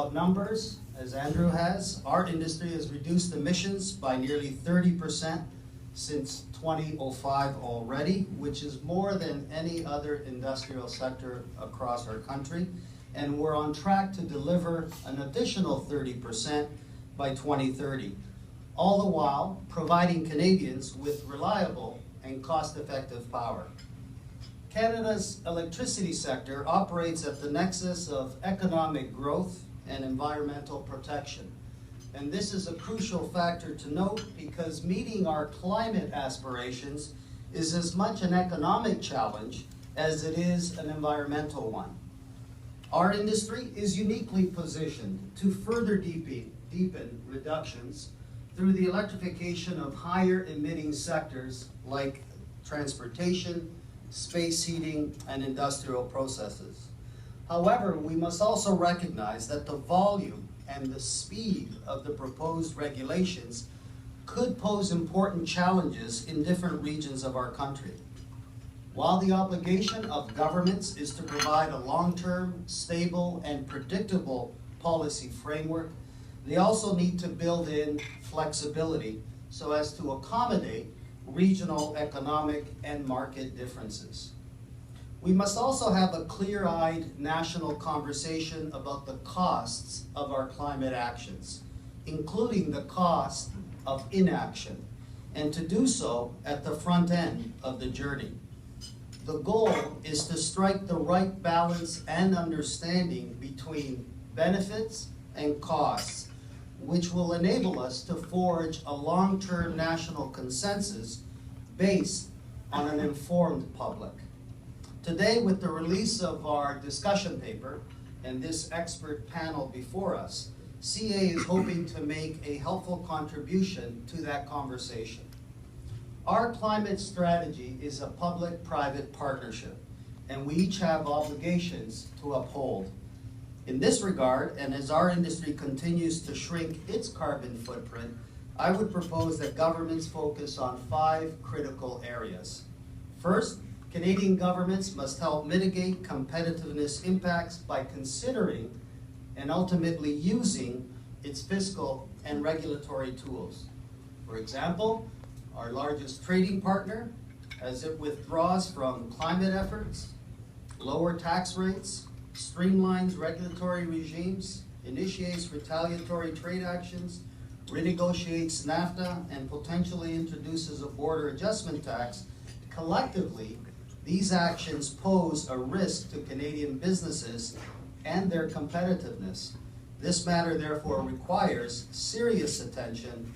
About numbers, as Andrew has, our industry has reduced emissions by nearly 30% since 2005 already, which is more than any other industrial sector across our country. And we're on track to deliver an additional 30% by 2030, all the while providing Canadians with reliable and cost-effective power. Canada's electricity sector operates at the nexus of economic growth and environmental protection. And this is a crucial factor to note because meeting our climate aspirations is as much an economic challenge as it is an environmental one. Our industry is uniquely positioned to further deepen reductions through the electrification of higher emitting sectors like transportation, space heating, and industrial processes. However, we must also recognize that the volume and the speed of the proposed regulations could pose important challenges in different regions of our country. While the obligation of governments is to provide a long-term, stable, and predictable policy framework, they also need to build in flexibility so as to accommodate regional economic and market differences. We must also have a clear-eyed national conversation about the costs of our climate actions, including the cost of inaction, and to do so at the front end of the journey. The goal is to strike the right balance and understanding between benefits and costs, which will enable us to forge a long-term national consensus based on an informed public. Today, with the release of our discussion paper and this expert panel before us, CA is hoping to make a helpful contribution to that conversation. Our climate strategy is a public-private partnership, and we each have obligations to uphold. In this regard, and as our industry continues to shrink its carbon footprint, I would propose that governments focus on 5 critical areas. First, Canadian governments must help mitigate competitiveness impacts by considering and ultimately using its fiscal and regulatory tools. For example, our largest trading partner, as it withdraws from climate efforts, lower tax rates, streamlines regulatory regimes, initiates retaliatory trade actions, renegotiates NAFTA, and potentially introduces a border adjustment tax, collectively, these actions pose a risk to Canadian businesses and their competitiveness. This matter therefore requires serious attention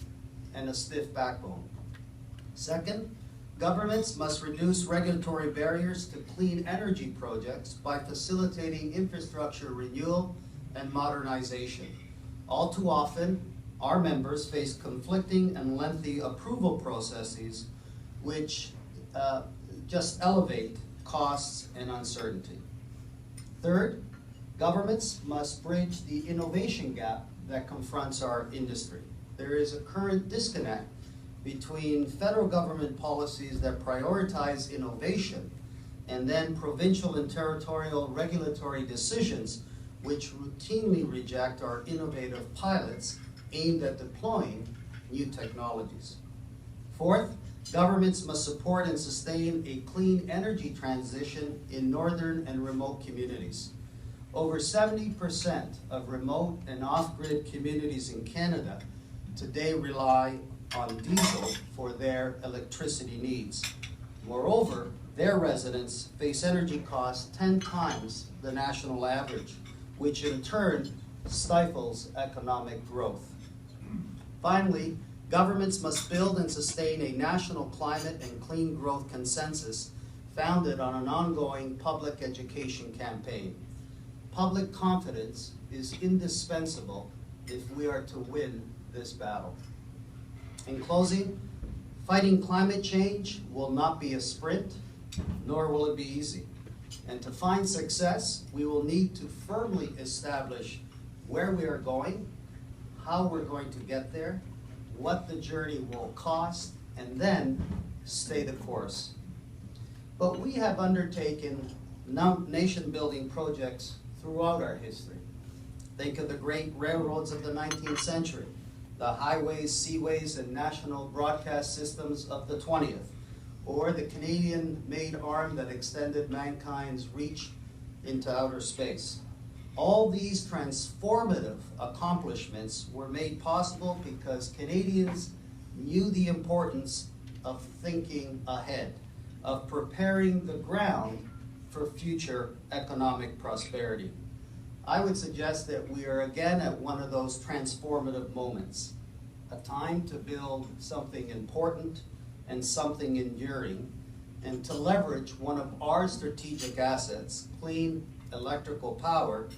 and a stiff backbone. Second, governments must reduce regulatory barriers to clean energy projects by facilitating infrastructure renewal and modernization. All too often, our members face conflicting and lengthy approval processes which just elevate costs and uncertainty. Third, governments must bridge the innovation gap that confronts our industry. There is a current disconnect between federal government policies that prioritize innovation and then provincial and territorial regulatory decisions which routinely reject our innovative pilots aimed at deploying new technologies. Fourth, governments must support and sustain a clean energy transition in northern and remote communities. Over 70% of remote and off-grid communities in Canada today rely on diesel for their electricity needs. Moreover, their residents face energy costs 10 times the national average, which in turn stifles economic growth. Finally, governments must build and sustain a national climate and clean growth consensus founded on an ongoing public education campaign. Public confidence is indispensable if we are to win this battle. In closing, fighting climate change will not be a sprint, nor will it be easy. And to find success, we will need to firmly establish where we are going, how we're going to get there, what the journey will cost, and then stay the course. But we have undertaken nation-building projects throughout our history. Think of the great railroads of the 19th century, the highways, seaways, and national broadcast systems of the 20th, or the Canadian-made arm that extended mankind's reach into outer space. All these transformative accomplishments were made possible because Canadians knew the importance of thinking ahead, of preparing the ground for future economic prosperity. I would suggest that we are again at one of those transformative moments, a time to build something important and something enduring, and to leverage one of our strategic assets, clean electrical power,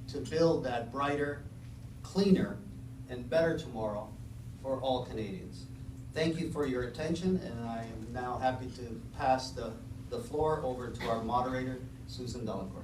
to build that brighter, cleaner, and better tomorrow for all Canadians. Thank you for your attention, and I am now happy to pass the floor over to our moderator, Susan Delacourt.